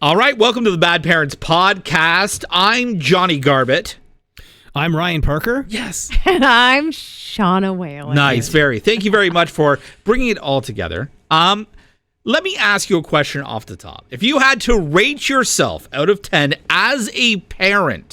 All right, welcome to the Bad Parents Podcast. I'm Johnny Garbett. I'm Ryan Parker. Yes. And I'm Shauna Whalen. Nice, very. Thank you very much for bringing it all together. Let me ask you a question off the top. If you had to rate yourself out of 10 as a parent,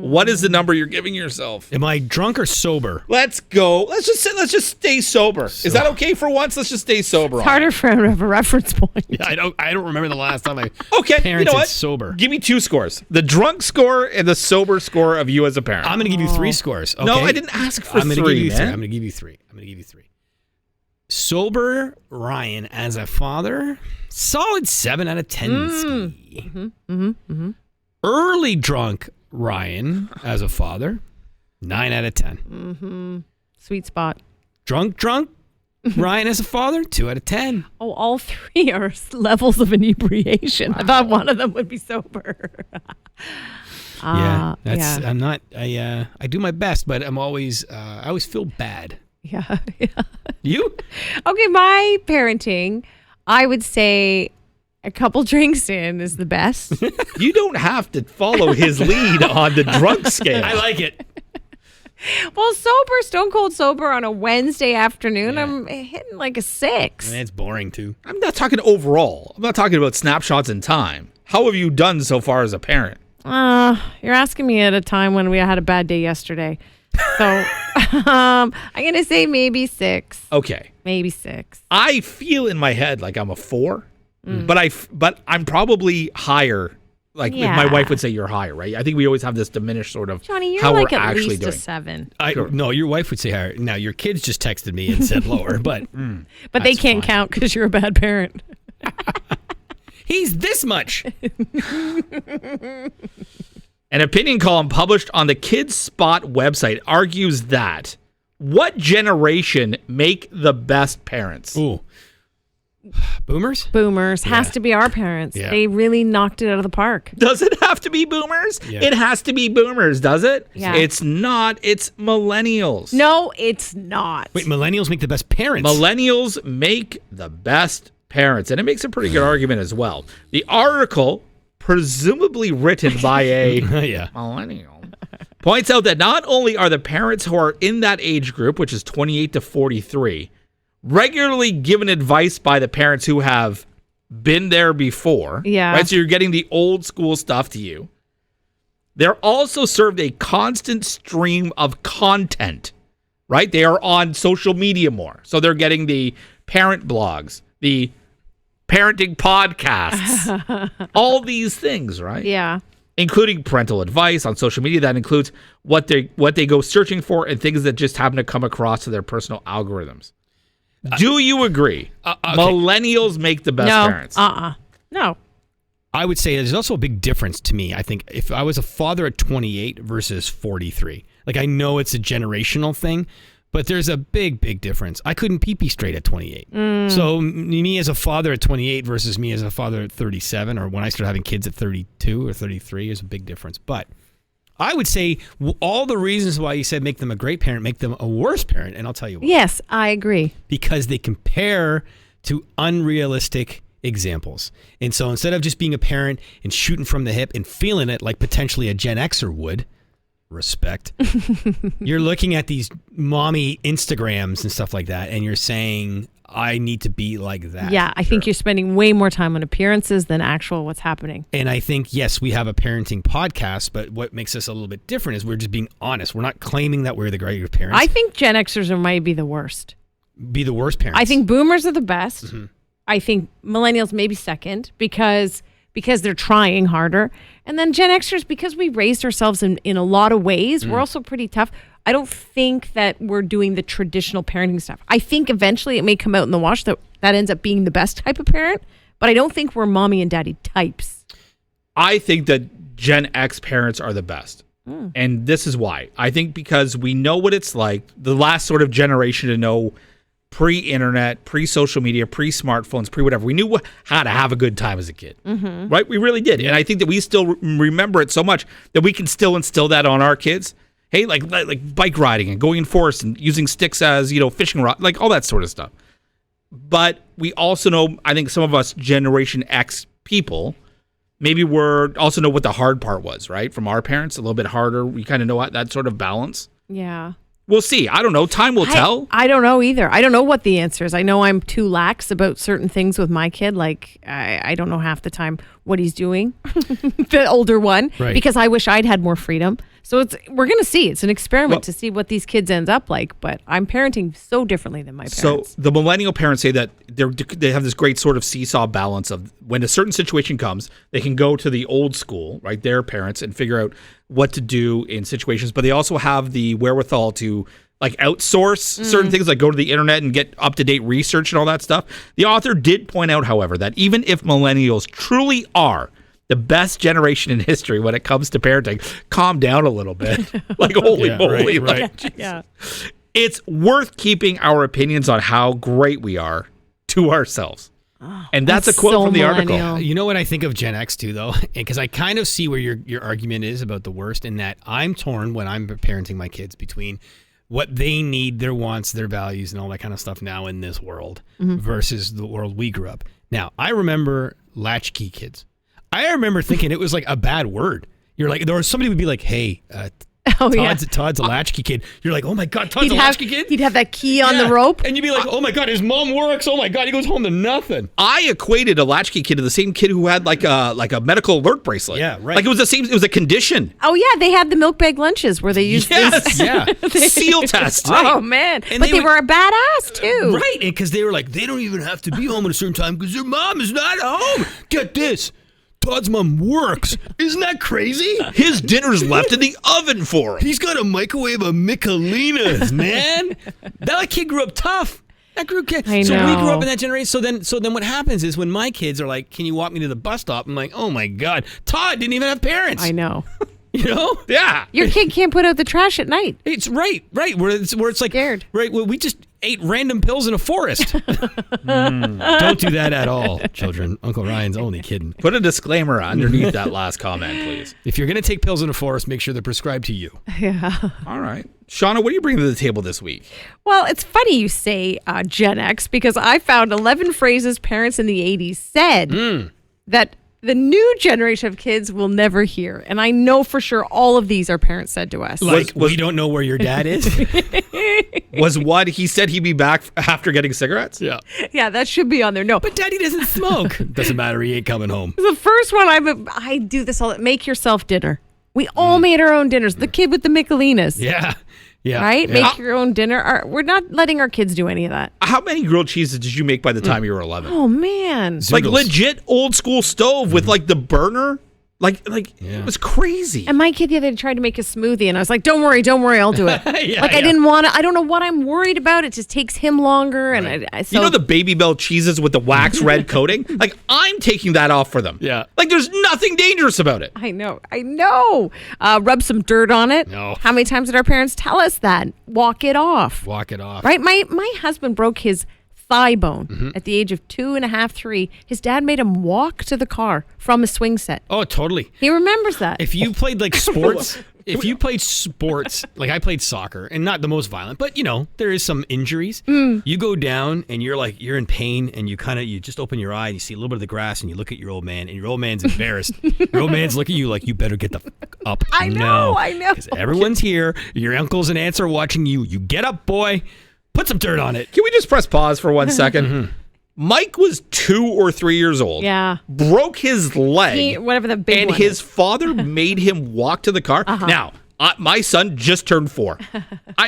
what is the number you're giving yourself? Am I drunk or sober? Let's go. Let's just stay sober. Is that okay for once? Let's just stay sober. It's harder for him to have a reference point. Yeah, I don't remember the last time I parented you know what? Sober. Give me 2 scores. The drunk score and the sober score of you as a parent. I'm going to give you 3 scores. Okay? No, I didn't ask for 3, I'm going man. to give you 3. Sober Ryan as a father, solid 7 out of 10. Early drunk Ryan as a father, 9 out of 10. Sweet spot. Drunk Ryan as a father, 2 out of 10. Oh, all 3 are levels of inebriation. Wow. I thought one of them would be sober. I'm not. I do my best, but I'm always. I always feel bad. Yeah. You? Okay, my parenting, I would say a couple drinks in is the best. You don't have to follow his lead on the drunk scale. I like it. Well, stone cold sober on a Wednesday afternoon, I'm hitting like a 6. That's boring too. I'm not talking overall. I'm not talking about snapshots in time. How have you done so far as a parent? You're asking me at a time when we had a bad day yesterday. So I'm going to say maybe 6. Okay. Maybe 6. I feel in my head like I'm a 4, but I'm probably higher. Like my wife would say you're higher, right? I think we always have this diminished sort of Johnny, you're how like we're at actually least doing. a 7. No, your wife would say higher. Now, your kids just texted me and said lower, but they can't count because you're a bad parent. He's this much. An opinion column published on the Kids Spot website argues that what generation make the best parents? Ooh. Boomers? Boomers. Has to be our parents. Yeah. They really knocked it out of the park. Does it have to be boomers? Yeah. It has to be boomers, does it? Yeah. It's not. It's millennials. No, it's not. Wait, millennials make the best parents? Millennials make the best parents, and it makes a pretty good argument as well. The article, presumably written by a millennial, points out that not only are the parents who are in that age group, which is 28 to 43, regularly given advice by the parents who have been there before. Yeah. Right? So you're getting the old school stuff to you. They're also served a constant stream of content, right? They are on social media more. So they're getting the parent blogs, the parenting podcasts, all these things, right? Yeah. Including parental advice on social media. That includes what they go searching for and things that just happen to come across to their personal algorithms. Do you agree? Okay. Millennials make the best parents. No. I would say there's also a big difference to me. I think if I was a father at 28 versus 43, like I know it's a generational thing, but there's a big difference. I couldn't pee straight at 28. So me as a father at 28 versus me as a father at 37, or when I started having kids at 32 or 33 is a big difference. But I would say all the reasons why you said make them a great parent, make them a worse parent, and I'll tell you why. Yes, I agree. Because they compare to unrealistic examples. And so instead of just being a parent and shooting from the hip and feeling it like potentially a Gen Xer would, respect, you're looking at these mommy Instagrams and stuff like that, and you're saying, I need to be like that. Yeah, I think you're spending way more time on appearances than actual what's happening. And I think, yes, we have a parenting podcast, but what makes us a little bit different is we're just being honest. We're not claiming that we're the great parents. I think Gen Xers might be the worst. Be the worst parents. I think boomers are the best. I think millennials maybe second because they're trying harder. And then Gen Xers, because we raised ourselves in a lot of ways, we're also pretty tough. I don't think that we're doing the traditional parenting stuff. I think eventually it may come out in the wash that ends up being the best type of parent, but I don't think we're mommy and daddy types. I think that Gen X parents are the best. And this is why. I think because we know what it's like, the last sort of generation to know pre-internet, pre-social media, pre-smartphones, pre-whatever. We knew how to have a good time as a kid, right? We really did. And I think that we still remember it so much that we can still instill that on our kids. Hey, like bike riding and going in forest and using sticks as, fishing rod, like all that sort of stuff. But we also know, I think some of us Generation X people maybe we're also know what the hard part was, right? From our parents, a little bit harder. We kind of know that sort of balance. Yeah. We'll see. I don't know. Time will tell. I don't know either. I don't know what the answer is. I know I'm too lax about certain things with my kid. Like, I don't know half the time what he's doing, the older one, because I wish I'd had more freedom. So we're going to see. It's an experiment to see what these kids end up like. But I'm parenting so differently than my parents. So the millennial parents say that they have this great sort of seesaw balance of when a certain situation comes, they can go to the old school, right, their parents, and figure out what to do in situations. But they also have the wherewithal to like outsource certain things, like go to the internet and get up-to-date research and all that stuff. The author did point out, however, that even if millennials truly are the best generation in history when it comes to parenting, calm down a little bit. Like, holy moly. Right. Yeah. It's worth keeping our opinions on how great we are to ourselves. And that's a quote so from the millennial. article. You know what I think of Gen X too, though? Because I kind of see where your argument is about the worst, in that I'm torn when I'm parenting my kids between what they need, their wants, their values, and all that kind of stuff now in this world versus the world we grew up. Now, I remember latchkey kids. I remember thinking it was like a bad word. You're like, there was somebody would be like, hey, Todd's a latchkey kid. You're like, oh my God, Todd's a latchkey kid? He'd have that key on the rope. And you'd be like, oh my God, his mom works. Oh my God, he goes home to nothing. I equated a latchkey kid to the same kid who had like a medical alert bracelet. Yeah, right. Like it was a condition. Oh, yeah. They had the milk bag lunches where they used Yes. Yeah. Seal test. Oh, man. And but they would- were a badass, too. Right, because they were like, they don't even have to be home at a certain time because their mom is not home. Get this. Todd's mom works. Isn't that crazy? His dinner's left in the oven for him. He's got a microwave of Michelinas, man. That kid grew up tough. That grew kid. I So we know. grew up in that generation. So then what happens is when my kids are like, can you walk me to the bus stop? I'm like, oh my God. Todd didn't even have parents. I know. You know? Yeah. Your kid can't put out the trash at night. It's right. Where it's like, Scared. right. Well, we just ate random pills in a forest. Don't do that at all, children. Uncle Ryan's only kidding. Put a disclaimer underneath that last comment, please. If you're going to take pills in a forest, make sure they're prescribed to you. Yeah. All right. Shauna, what are you bringing to the table this week? Well, it's funny you say Gen X because I found 11 phrases parents in the 80s said that the new generation of kids will never hear. And I know for sure all of these our parents said to us. Like, we don't know where your dad is? Was what he said he'd be back after getting cigarettes? Yeah. Yeah, that should be on there. No. But Daddy doesn't smoke. Doesn't matter. He ain't coming home. The first one, I do this all. Make yourself dinner. We all made our own dinners. The kid with the Michelinas. Yeah. Yeah. Right? Yeah. Make your own dinner. We're not letting our kids do any of that. How many grilled cheeses did you make by the time you were 11? Oh, man. Like Zoodles. legit old school stove with like the burner. Like it was crazy. And my kid the other day tried to make a smoothie, and I was like, don't worry, I'll do it. Yeah, I didn't want to, I don't know what I'm worried about. It just takes him longer. And so, You know the Baby Bell cheeses with the wax red coating? Like I'm taking that off for them. Yeah. Like there's nothing dangerous about it. I know. Rub some dirt on it. No. How many times did our parents tell us that? Walk it off. Walk it off. Right? My husband broke his thigh bone at the age of 2.5, 3. His dad made him walk to the car from a swing set. Oh, totally. He remembers that. If you played like sports, like I played soccer, and not the most violent, but you know, there is some injuries. You go down and you're in pain, and you just open your eye and you see a little bit of the grass, and you look at your old man, and your old man's embarrassed. Your old man's looking at you like, you better get the fuck up. I know. Because everyone's here. Your uncles and aunts are watching you. You get up, boy. Put some dirt on it. Can we just press pause for 1 second? Mike was 2 or 3 years old. Yeah. Broke his leg. Whatever the big and one his is. father made him walk to the car. Now, my son just turned 4.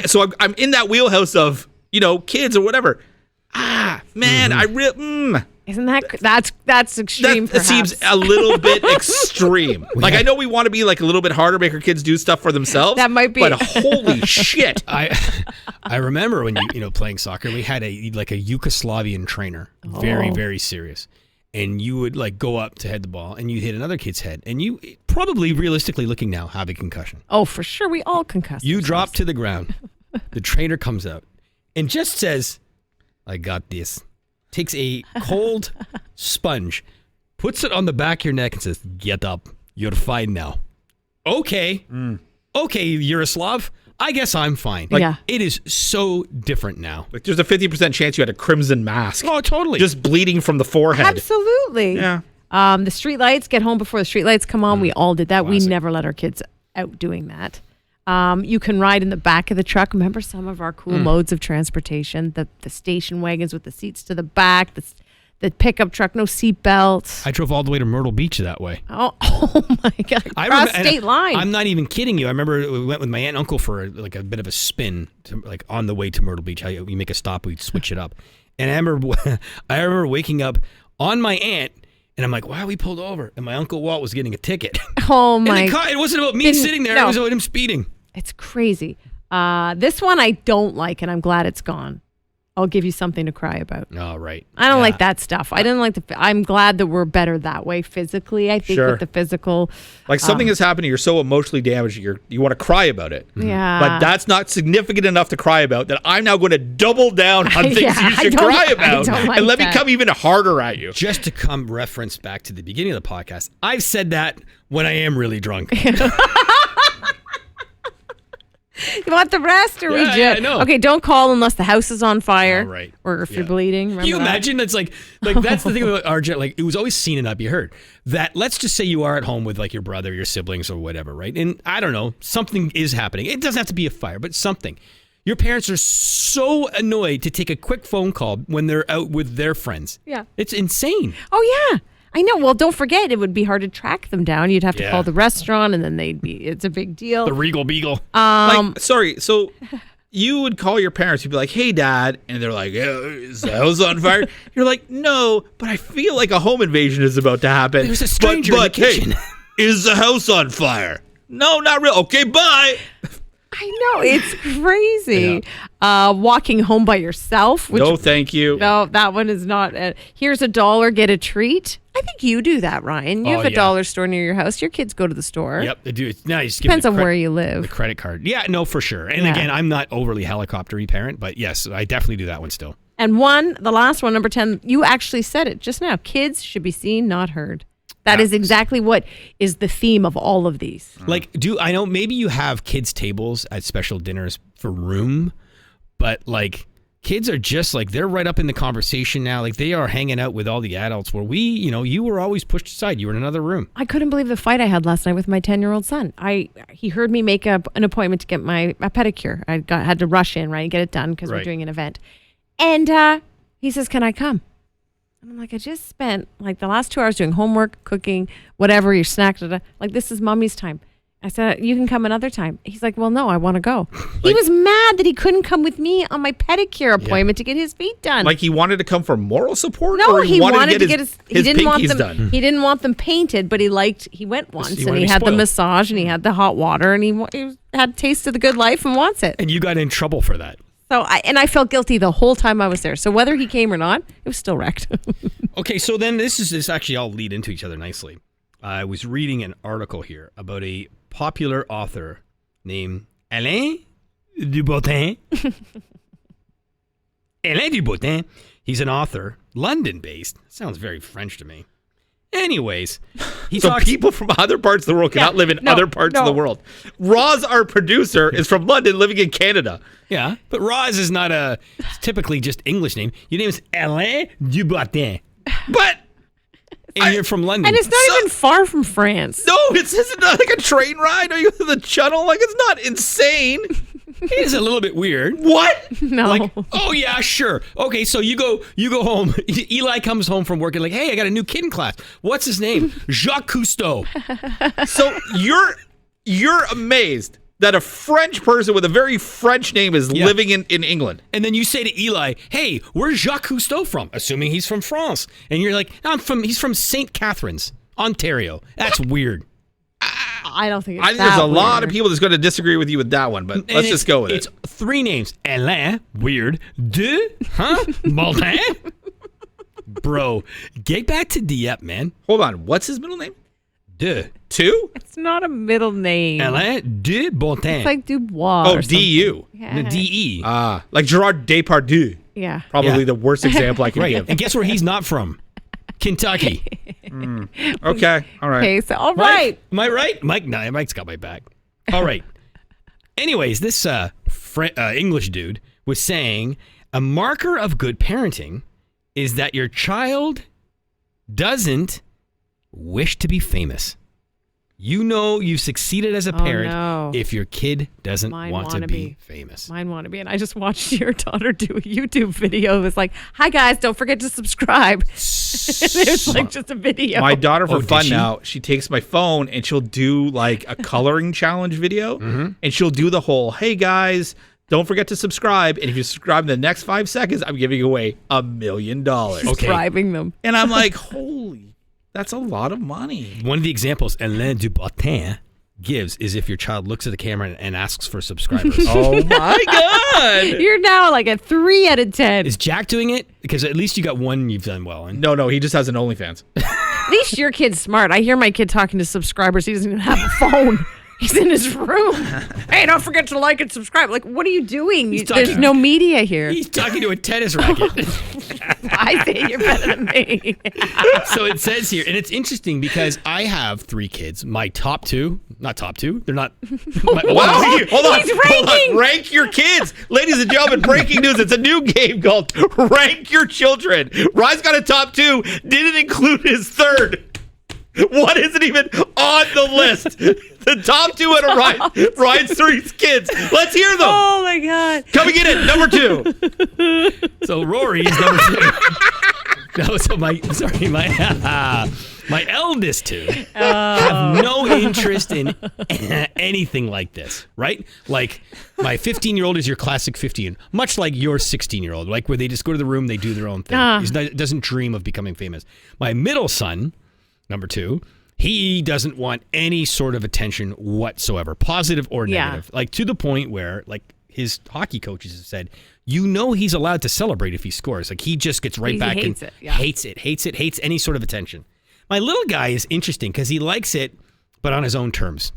So I'm in that wheelhouse of, kids or whatever. Man, Isn't that's extreme? that seems a little bit extreme. Like I know we want to be like a little bit harder, make our kids do stuff for themselves. That might be. But holy shit. I remember when you playing soccer, we had a Yugoslavian trainer, very, very serious. And you would like go up to head the ball and you hit another kid's head, and you probably realistically looking now have a concussion. Oh, for sure. We all concuss. You ourselves. drop to the ground. The trainer comes out and just says, I got this. Takes a cold sponge, puts it on the back of your neck and says, get up. You're fine now. Okay. Okay, Yaroslav. I guess I'm fine. Yeah. It is so different now. Like there's a 50% chance you had a crimson mask. Oh, totally. Just bleeding from the forehead. Absolutely. Yeah. The street lights, get home before the street lights come on. We all did that. Classic. We never let our kids out doing that. You can ride in the back of the truck. Remember some of our cool modes of transportation, the station wagons with the seats to the back, the pickup truck, no seat belts. I drove all the way to Myrtle Beach that way. Oh my God. Across state line. I'm not even kidding you. I remember we went with my aunt and uncle for like a bit of a spin on the way to Myrtle Beach. We make a stop, we'd switch it up. And I remember waking up on my aunt, and I'm like, why are we pulled over? And my Uncle Walt was getting a ticket. Oh my God. It wasn't about me sitting there. No. It was about him speeding. It's crazy. This one I don't like, and I'm glad it's gone. I'll give you something to cry about. Oh, right. I don't like that stuff. I didn't like I'm glad that we're better that way physically. I think with the physical. Like something has happened, you're so emotionally damaged, you want to cry about it. Yeah. But that's not significant enough to cry about that I'm now going to double down on things you should cry about and let me come even harder at you. Just to come reference back to the beginning of the podcast, I've said that when I am really drunk. You want the rest or we just? Yeah, no. Okay, don't call unless the house is on fire. Oh, right. Or if you're bleeding. Remember Can you imagine? That's like that's the thing about RJ. Like, it was always seen and not be heard. That let's just say you are at home with like your brother, your siblings, or whatever, right? And I don't know, something is happening. It doesn't have to be a fire, but something. Your parents are so annoyed to take a quick phone call when they're out with their friends. Yeah. It's insane. Oh, yeah. I know. Well, don't forget, it would be hard to track them down. You'd have to call the restaurant, and then it's a big deal. The Regal Beagle. Sorry, so you would call your parents, you'd be like, hey, Dad, and they're like, is the house on fire? You're like, no, but I feel like a home invasion is about to happen. There's a stranger in the kitchen. Hey, is the house on fire? No, not real. Okay, bye. I know, it's crazy. Yeah. Walking home by yourself. No, thank you. No, that one is not. Here's $1, get a treat. I think you do that, Ryan. You have a dollar store near your house. Your kids go to the store. Yep, they do. It's nice. Depends on where you live. The credit card. Yeah, no, for sure. And again, I'm not overly helicopter-y parent, but yes, I definitely do that one still. And the last one, number 10, you actually said it just now. Kids should be seen, not heard. That is exactly what is the theme of all of these. Like, I know maybe you have kids' tables at special dinners for room, but like kids are just like, they're right up in the conversation now. Like they are hanging out with all the adults where you were always pushed aside. You were in another room. I couldn't believe the fight I had last night with my 10-year-old son. He heard me make an appointment to get a pedicure. I had to rush in, right, get it done because we're doing an event. And he says, can I come? And I'm like, I just spent like the last 2 hours doing homework, cooking, whatever, your snack, like this is mommy's time. I said, you can come another time. He's like, well, no, I want to go. He was mad that he couldn't come with me on my pedicure appointment to get his feet done. Like he wanted to come for moral support? No, or he wanted to get his he didn't want them done. He didn't want them painted, but he went once and he had the massage and he had the hot water and he had a taste of the good life and wants it. And you got in trouble for that. So I felt guilty the whole time I was there. So whether he came or not, it was still wrecked. Okay, so then this actually all lead into each other nicely. I was reading an article here about a popular author named Alain Dubautin. Alain Dubautin. He's an author, London-based. Sounds very French to me. Anyways, people from other parts of the world cannot live in other parts of the world. Roz, our producer, is from London, living in Canada. Yeah, but Roz is not a typically just English name. Your name is Alain Dubautin. But you're from London. And it's not even far from France. No, it's not like a train ride or you go to the channel. Like, it's not insane. It is a little bit weird. What? No. Like, oh yeah, sure. Okay, so you go home. Eli comes home from work and like, hey, I got a new kid in class. What's his name? Jacques Cousteau. So you're amazed that a French person with a very French name is living in England. And then you say to Eli, hey, where's Jacques Cousteau from? Assuming he's from France. And you're like, no, he's from St. Catharines, Ontario. That's weird. I don't think it's there's a lot of people that's going to disagree with you with that one, but let's just go with it. It's 3 names. Alain, weird. Martin? Bro, get back to Dieppe, man. Hold on. What's his middle name? De. 2? It's not a middle name. Alain Dubautin. It's like Dubois. Oh, D-U. Yeah. D-E. Like Gerard Depardieu. Yeah. Probably the worst example I can give. And guess where he's not from? Kentucky. Okay. All right. Okay, so all right. Am I right? Mike's got my back. All right. Anyways, this English dude was saying a marker of good parenting is that your child doesn't wish to be famous. You know you've succeeded as a parent no. if your kid doesn't Mine want to wanna be famous. Mine want to be. And I just watched your daughter do a YouTube video. It was like, hi, guys, don't forget to subscribe. There's like just a video. My daughter, for did fun she? now, she takes my phone and she'll do like a coloring challenge video. And she'll do the whole, hey, guys, don't forget to subscribe. And if you subscribe in the next 5 seconds, I'm giving away $1 million. Okay. Bribing them. And I'm like, holy, that's a lot of money. One of the examples Alain Dubotin gives is if your child looks at the camera and asks for subscribers. Oh my God. You're now like a 3 out of 10. Is Jack doing it? Because at least you got one you've done well in. No, he just has an OnlyFans. At least your kid's smart. I hear my kid talking to subscribers. He doesn't even have a phone. He's in his room. Hey, don't forget to like and subscribe. Like, what are you doing? There's no media here. He's talking to a tennis racket. I say you're better than me. So it says here, and it's interesting because I have 3 kids. My top 2, not top 2, they're not. Wow. Hold on. He's ranking. Rank your kids. Ladies and gentlemen, breaking news. It's a new game called Rank Your Children. Ryan's got a top 2, didn't include his third. What isn't even on the list? The top 2 out of Ryan's 3 kids. Let's hear them. Oh, my God. Coming in at number 2. So Rory's number 2. No, so my eldest 2 have no interest in anything like this, right? Like my 15-year-old is your classic 15, much like your 16-year-old, like where they just go to the room, they do their own thing. He doesn't dream of becoming famous. My middle son, number 2, he doesn't want any sort of attention whatsoever, positive or negative. Like to the point where like his hockey coaches have said, you know, he's allowed to celebrate if he scores. Like he just gets right back and hates any sort of attention. My little guy is interesting because he likes it, but on his own terms.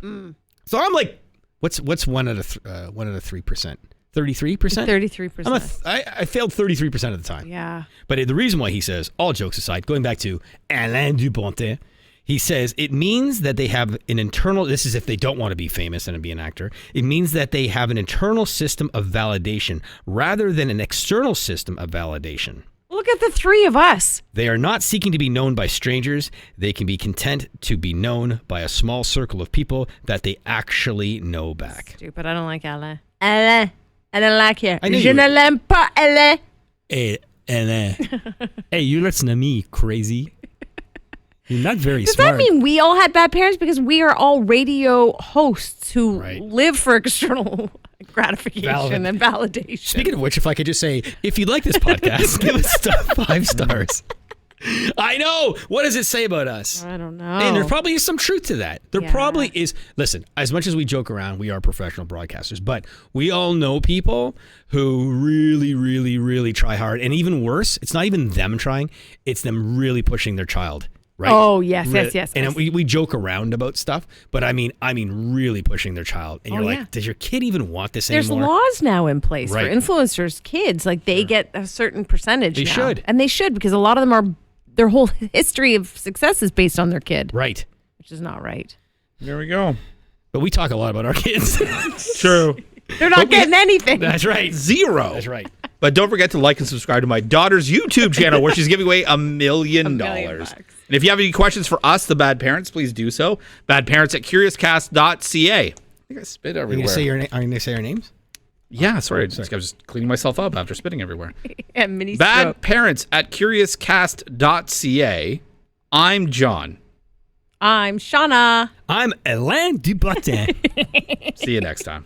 So I'm like, what's 1 out of 3%? 33%? 33%. I failed 33% of the time. Yeah. But the reason why he says, all jokes aside, going back to Alain Dubotin, he says it means that they have an internal, this is if they don't want to be famous and be an actor, it means that they have an internal system of validation rather than an external system of validation. Look at the 3 of us. They are not seeking to be known by strangers. They can be content to be known by a small circle of people that they actually know back. Stupid. I don't like Alain. Alain. I don't like it. I know Je ne l'aime pas, Alain. Hey, Alain. Hey, you listen to me, crazy. You're not very Does smart. that mean we all had bad parents because we are all radio hosts who Right. live for external gratification and validation? Speaking of which, if I could just say, if you like this podcast, give us 5 stars. I know. What does it say about us? I don't know. And there probably is some truth to that. There Yeah. probably is. Listen, as much as we joke around, we are professional broadcasters, but we all know people who really, really, really try hard. And even worse, it's not even them trying, it's them really pushing their child. Right? Oh, yes. And we joke around about stuff, but I mean really pushing their child. And you're like, does your kid even want this There's anymore? laws now in place Right. for influencers' kids. Like they get a certain percentage They now. should. And they should because a lot of them are, their whole history of success is based on their kid, Right. which is not right. There we go. But we talk a lot about our kids. True. They're not getting anything. That's right. 0. That's right. But don't forget to like and subscribe to my daughter's YouTube channel where she's giving away $1 million. $1 And if you have any questions for us, the bad parents, please do so. badparents@curiouscast.ca. I think I spit Are you everywhere. going to say are you going to say our names? Yeah, sorry. I was just cleaning myself up after spitting everywhere. And mini stroke. badparents@curiouscast.ca. I'm John. I'm Shauna. I'm Alain Dubotin. See you next time.